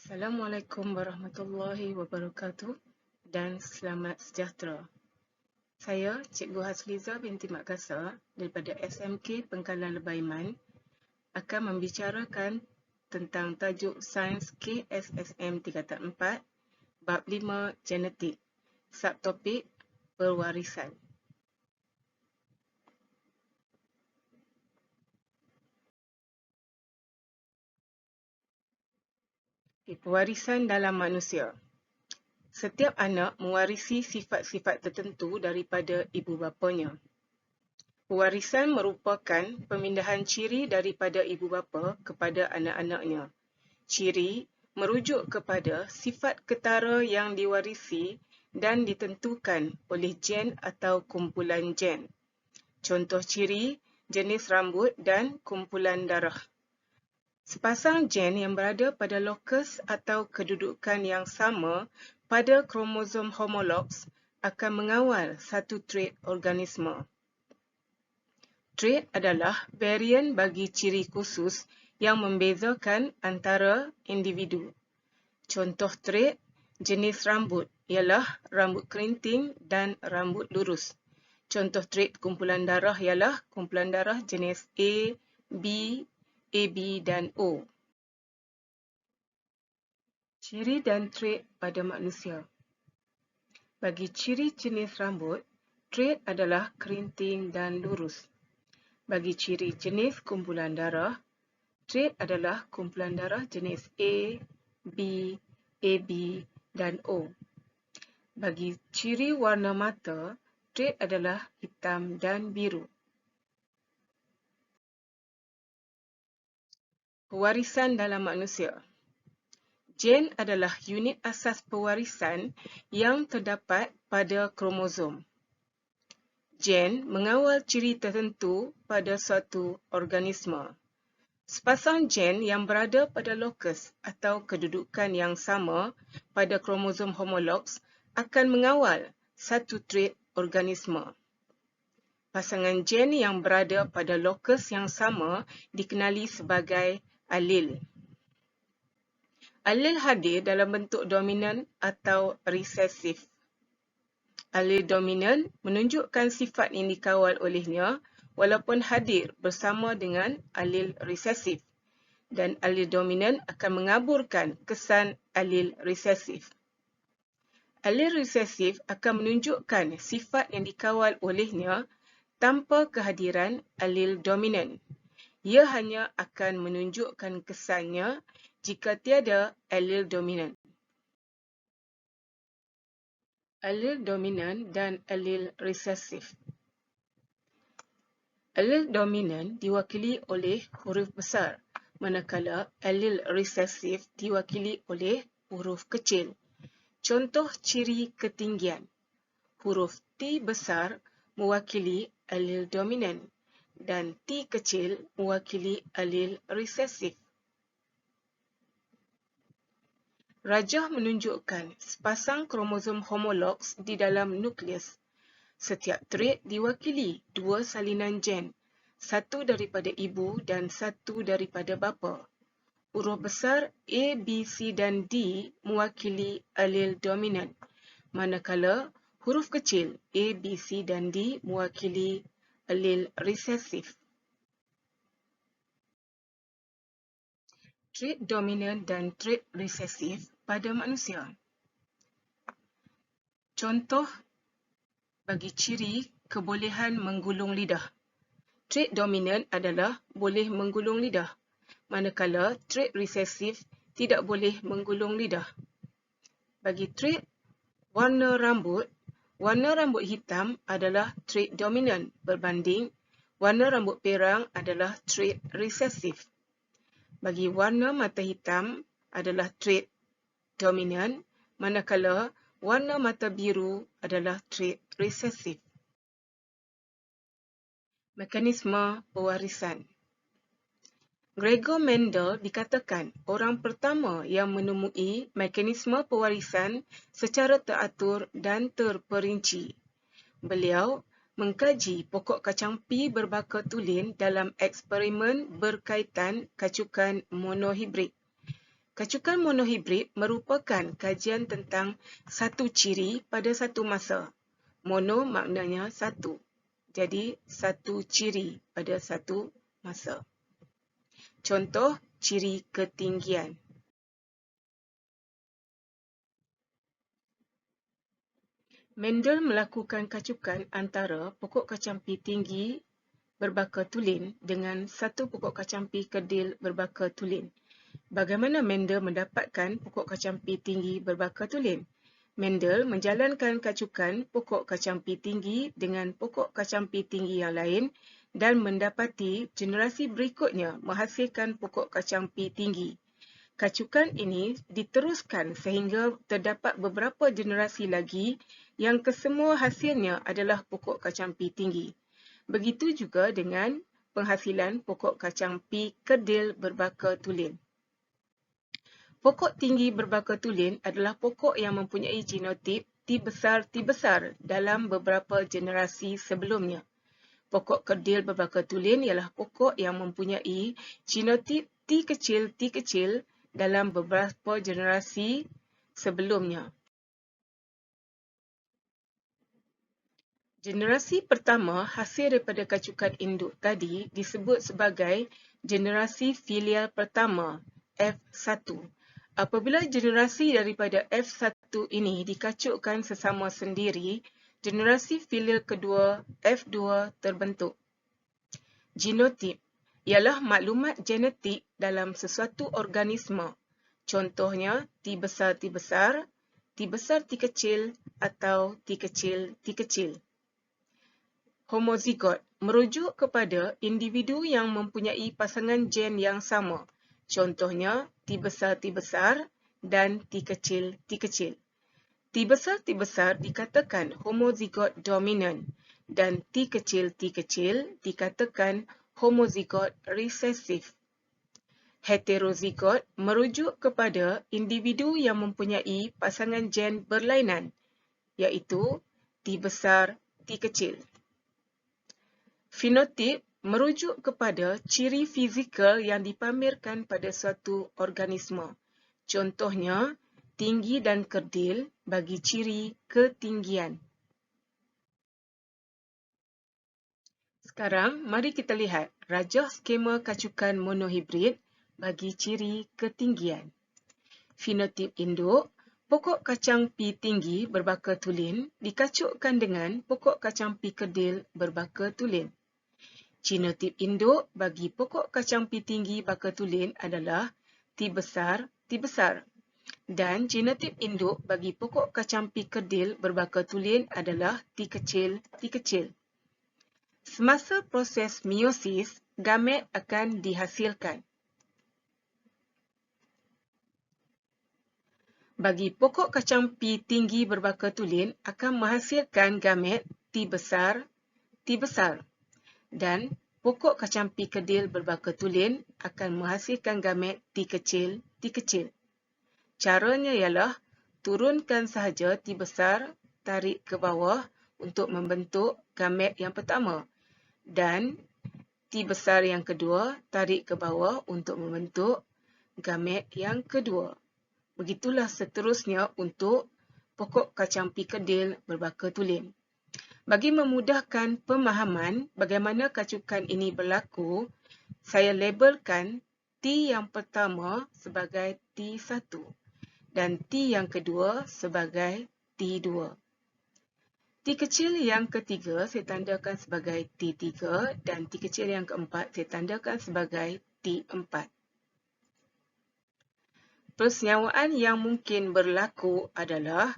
Assalamualaikum warahmatullahi wabarakatuh dan selamat sejahtera. Saya Cikgu Hasliza binti Mak Kasar daripada SMK Pengkalan Lebaiman akan membicarakan tentang tajuk Sains KSSM tingkatan 4 bab 5 Genetik, subtopik Pewarisan. Pewarisan dalam manusia. Setiap anak mewarisi sifat-sifat tertentu daripada ibu bapanya. Pewarisan merupakan pemindahan ciri daripada ibu bapa kepada anak-anaknya. Ciri merujuk kepada sifat ketara yang diwarisi dan ditentukan oleh gen atau kumpulan gen. Contoh ciri, jenis rambut dan kumpulan darah. Sepasang gen yang berada pada lokus atau kedudukan yang sama pada kromosom homologs akan mengawal satu trait organisme. Trait adalah varian bagi ciri khusus yang membezakan antara individu. Contoh trait jenis rambut ialah rambut kerinting dan rambut lurus. Contoh trait kumpulan darah ialah kumpulan darah jenis A, B, AB dan O. Ciri dan trait pada manusia. Bagi ciri jenis rambut, trait adalah kerinting dan lurus. Bagi ciri jenis kumpulan darah, trait adalah kumpulan darah jenis A, B, AB dan O. Bagi ciri warna mata, trait adalah hitam dan biru. Pewarisan dalam manusia. Gen adalah unit asas pewarisan yang terdapat pada kromosom. Gen mengawal ciri tertentu pada suatu organisme. Sepasang gen yang berada pada lokus atau kedudukan yang sama pada kromosom homologs akan mengawal satu trait organisme. Pasangan gen yang berada pada lokus yang sama dikenali sebagai alel. Alel hadir dalam bentuk dominan atau resesif. Alel dominan menunjukkan sifat yang dikawal olehnya walaupun hadir bersama dengan alel resesif, dan alel dominan akan mengaburkan kesan alel resesif. Alel resesif akan menunjukkan sifat yang dikawal olehnya tanpa kehadiran alel dominan. Ia hanya akan menunjukkan kesannya jika tiada alel dominan. Alel dominan dan alel resesif. Alel dominan diwakili oleh huruf besar, manakala alel resesif diwakili oleh huruf kecil. Contoh ciri ketinggian. Huruf T besar mewakili alel dominan dan T kecil mewakili alel resesif. Rajah menunjukkan sepasang kromosom homologs di dalam nukleus. Setiap trait diwakili dua salinan gen, satu daripada ibu dan satu daripada bapa. Huruf besar A, B, C dan D mewakili alel dominan, manakala huruf kecil A, B, C dan D mewakili alel resesif. Trait dominan dan trait resesif pada manusia. Contoh bagi ciri kebolehan menggulung lidah. Trait dominan adalah boleh menggulung lidah, manakala trait resesif tidak boleh menggulung lidah. Bagi trait warna rambut hitam adalah trait dominan berbanding warna rambut perang adalah trait resesif. Bagi warna mata hitam adalah trait dominan, manakala warna mata biru adalah trait resesif. Mekanisme pewarisan. Gregor Mendel dikatakan orang pertama yang menemui mekanisme pewarisan secara teratur dan terperinci. Beliau mengkaji pokok kacang pi berbaka tulen dalam eksperimen berkaitan kacukan monohibrid. Kacukan monohibrid merupakan kajian tentang satu ciri pada satu masa. Mono maknanya satu. Jadi, satu ciri pada satu masa. Contoh, ciri ketinggian. Mendel melakukan kacukan antara pokok kacampi tinggi berbaka tulen dengan satu pokok kacampi kerdil berbaka tulen. Bagaimana Mendel mendapatkan pokok kacampi tinggi berbaka tulen? Mendel menjalankan kacukan pokok kacampi tinggi dengan pokok kacampi tinggi yang lain dan mendapati generasi berikutnya menghasilkan pokok kacampi tinggi. Kacukan ini diteruskan sehingga terdapat beberapa generasi lagi yang kesemua hasilnya adalah pokok kacampi tinggi. Begitu juga dengan penghasilan pokok kacampi kerdil berbaka tulen. Pokok tinggi berbaka tulen adalah pokok yang mempunyai genotip T besar dalam beberapa generasi sebelumnya. Pokok kerdil berbaka tulen ialah pokok yang mempunyai genotip T kecil dalam beberapa generasi sebelumnya. Generasi pertama hasil daripada kacukan induk tadi disebut sebagai generasi filial pertama, F1. Apabila generasi daripada F1 ini dikacukkan sesama sendiri, generasi filial kedua, F2, terbentuk. Genotip ialah maklumat genetik dalam sesuatu organisme. Contohnya, T besar, T kecil atau T kecil. Homozigot merujuk kepada individu yang mempunyai pasangan gen yang sama. Contohnya, T besar dan T kecil. T besar dikatakan homozigot dominan dan T kecil dikatakan homozigot resesif. Heterozigot merujuk kepada individu yang mempunyai pasangan gen berlainan, iaitu T besar, T kecil. Fenotip merujuk kepada ciri fizikal yang dipamerkan pada suatu organisme. Contohnya, tinggi dan kerdil bagi ciri ketinggian. Sekarang, mari kita lihat rajah skema kacukan monohibrid bagi ciri ketinggian. Fenotip induk, pokok kacampi tinggi berbaka tulen dikacukkan dengan pokok kacampi kerdil berbaka tulen. Genotip induk bagi pokok kacampi tinggi baka tulen adalah T besar dan genotip induk bagi pokok kacampi kerdil berbaka tulen adalah T kecil. Semasa proses meiosis, gamet akan dihasilkan. Bagi pokok kacampi tinggi berbaka tulen akan menghasilkan gamet T besar dan pokok kacampi kerdil berbaka tulen akan menghasilkan gamet T kecil. Caranya ialah turunkan sahaja T besar, tarik ke bawah untuk membentuk gamet yang pertama dan T besar yang kedua tarik ke bawah untuk membentuk gamet yang kedua. Begitulah seterusnya untuk pokok kacampi kerdil berbaka tulen. Bagi memudahkan pemahaman bagaimana kacukan ini berlaku, saya labelkan T yang pertama sebagai T1 dan T yang kedua sebagai T2. T kecil yang ketiga saya tandakan sebagai T3 dan T kecil yang keempat saya tandakan sebagai T4. Persenyawaan yang mungkin berlaku adalah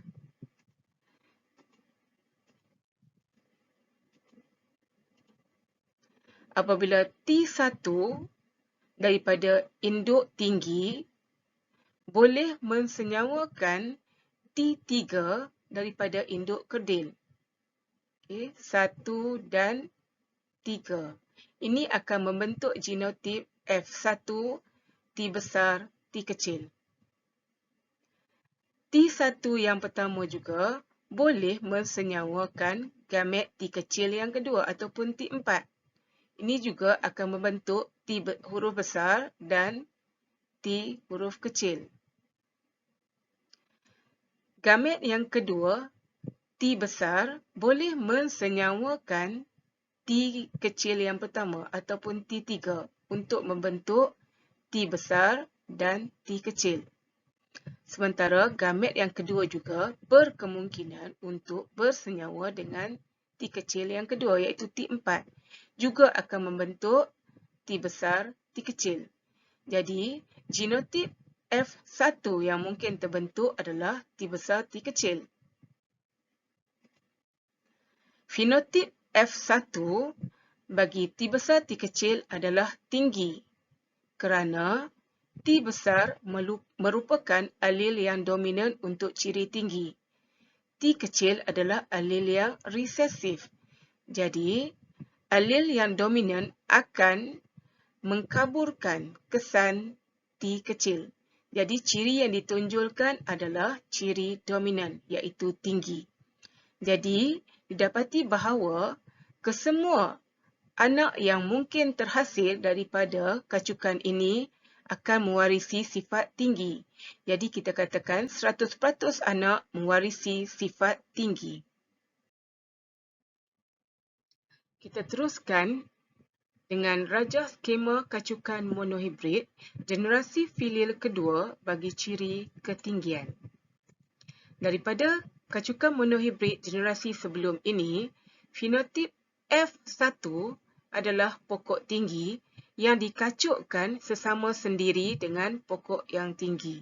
apabila T1 daripada induk tinggi boleh mensenyawakan T3 daripada induk kerdil. 1 dan 3. Ini akan membentuk genotip F1 T besar, T kecil. T1 yang pertama juga boleh mensenyawakan gamet T kecil yang kedua ataupun T4. Ini juga akan membentuk T huruf besar dan T huruf kecil. Gamet yang kedua, T besar, boleh mensenyawakan T kecil yang pertama ataupun T3 untuk membentuk T besar dan T kecil. Sementara gamet yang kedua juga berkemungkinan untuk bersenyawa dengan T kecil yang kedua iaitu T4. Juga akan membentuk T besar, T kecil. Jadi, genotip F1 yang mungkin terbentuk adalah T besar, T kecil. Fenotip F1 bagi T besar, T kecil adalah tinggi kerana T besar merupakan alel yang dominan untuk ciri tinggi. T kecil adalah alel yang resesif. Jadi, alel yang dominan akan mengkaburkan kesan T kecil. Jadi, ciri yang ditonjolkan adalah ciri dominan, iaitu tinggi. Jadi, didapati bahawa kesemua anak yang mungkin terhasil daripada kacukan ini akan mewarisi sifat tinggi. Jadi, kita katakan 100% anak mewarisi sifat tinggi. Kita teruskan dengan rajah skema kacukan monohibrid, generasi filial kedua bagi ciri ketinggian. Daripada kacukan monohibrid generasi sebelum ini, fenotip F1 adalah pokok tinggi yang dikacukkan sesama sendiri dengan pokok yang tinggi.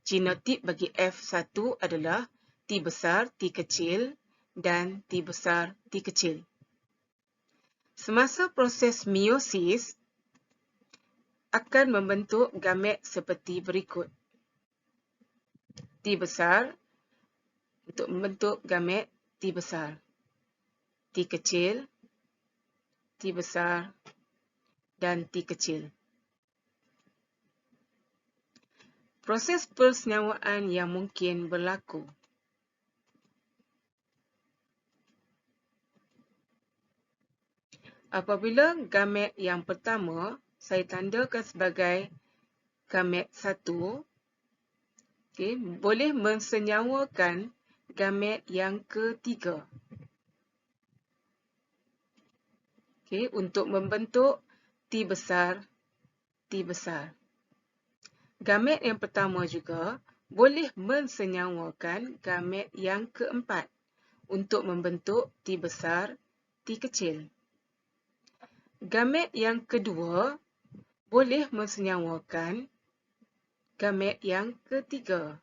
Genotip bagi F1 adalah T besar, T kecil dan T besar, T kecil. Semasa proses meiosis akan membentuk gamet seperti berikut. T besar untuk membentuk gamet T besar, T kecil, T besar dan T kecil. Proses persenyawaan yang mungkin berlaku. Apabila gamet yang pertama saya tandakan sebagai gamet 1, boleh mensenyawakan gamet yang ketiga. Untuk membentuk T besar, T besar. Gamet yang pertama juga boleh mensenyawakan gamet yang keempat untuk membentuk T besar, T kecil. Gamet yang kedua boleh mensenyawakan gamet yang ketiga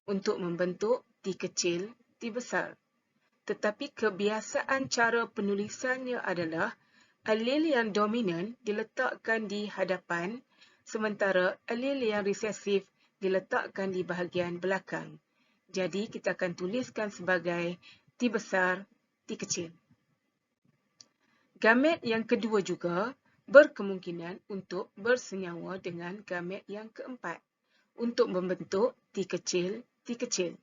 untuk membentuk T kecil, T besar. Tetapi kebiasaan cara penulisannya adalah alel yang dominan diletakkan di hadapan sementara alel yang resesif diletakkan di bahagian belakang. Jadi, kita akan tuliskan sebagai T besar, T kecil. Gamet yang kedua juga berkemungkinan untuk bersenyawa dengan gamet yang keempat untuk membentuk T kecil, T kecil.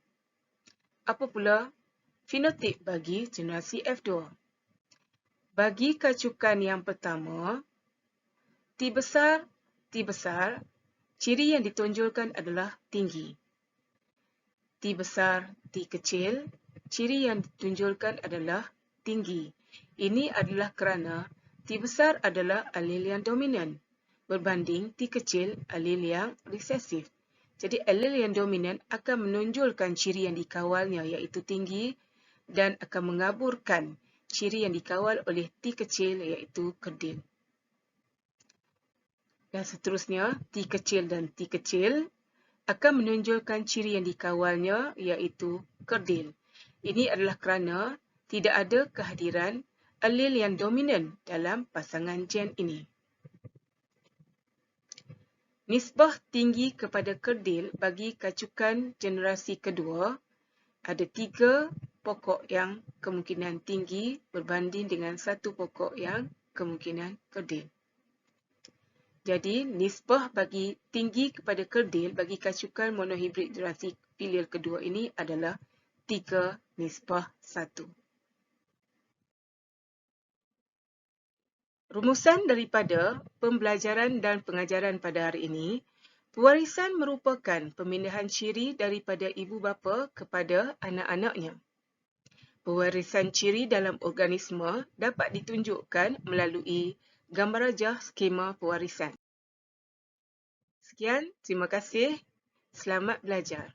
Apa pula fenotip bagi generasi F2? Bagi kacukan yang pertama, T besar, ciri yang ditonjolkan adalah tinggi. T besar, T kecil, ciri yang ditunjulkan adalah tinggi. Ini adalah kerana T besar adalah alel yang dominan berbanding T kecil alel yang resesif. Jadi alel yang dominan akan menonjolkan ciri yang dikawalnya iaitu tinggi dan akan mengaburkan ciri yang dikawal oleh T kecil iaitu kerdil. Dan seterusnya T kecil dan T kecil akan menonjolkan ciri yang dikawalnya iaitu kerdil. Ini adalah kerana tidak ada kehadiran alel yang dominan dalam pasangan gen ini. Nisbah tinggi kepada kerdil bagi kacukan generasi kedua ada 3 pokok yang kemungkinan tinggi berbanding dengan 1 pokok yang kemungkinan kerdil. Jadi, nisbah bagi tinggi kepada kerdil bagi kacukan monohibrid generasi filial kedua ini adalah 3:1. Rumusan daripada pembelajaran dan pengajaran pada hari ini, Pewarisan merupakan pemindahan ciri daripada ibu bapa kepada anak-anaknya. Pewarisan ciri dalam organisme dapat ditunjukkan melalui gambar rajah skema pewarisan. Sekian, terima kasih. Selamat belajar.